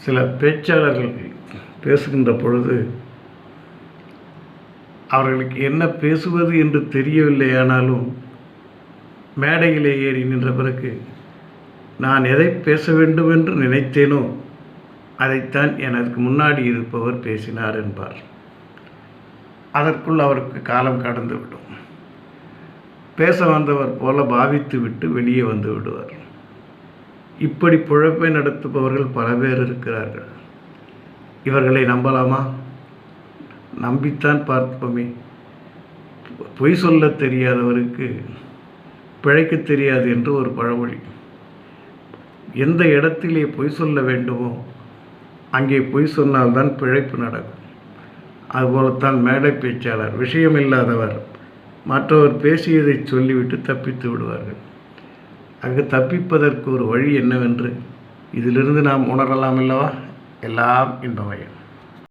சில பேச்சாளர்கள் பேசுகின்ற பொழுது அவர்களுக்கு என்ன பேசுவது என்று தெரியவில்லையானாலும் மேடையிலே ஏறி நின்ற பிறகு நான் எதை பேச வேண்டும் என்று நினைத்தேனோ அதைத்தான் எனக்கு முன்னாடி இருப்பவர் பேசினார் என்பார். அதற்குள் அவருக்கு காலம் கடந்துவிடும். பேச வந்தவர் போல பாவித்து விட்டு வெளியே வந்து விடுவார். இப்படி பிழைப்பை நடத்துபவர்கள் பல பேர் இருக்கிறார்கள். இவர்களை நம்பலாமா? நம்பித்தான் பார்ப்போமே. பொய் சொல்ல தெரியாதவருக்கு பிழைக்க தெரியாது என்று ஒரு பழமொழி. எந்த இடத்திலே பொய் சொல்ல வேண்டுமோ அங்கே பொய் சொன்னால்தான் பிழைப்பு நடக்கும். அதுபோலத்தான் மேடை பேச்சாளர் விஷயமில்லாதவர் மற்றவர் பேசியதை சொல்லிவிட்டு தப்பித்து விடுவார்கள். அங்கு தப்பிப்பதற்கு ஒரு வழி என்னவென்று இதிலிருந்து நாம் உணரலாம் அல்லவா? எல்லாம் இன்பமயம்.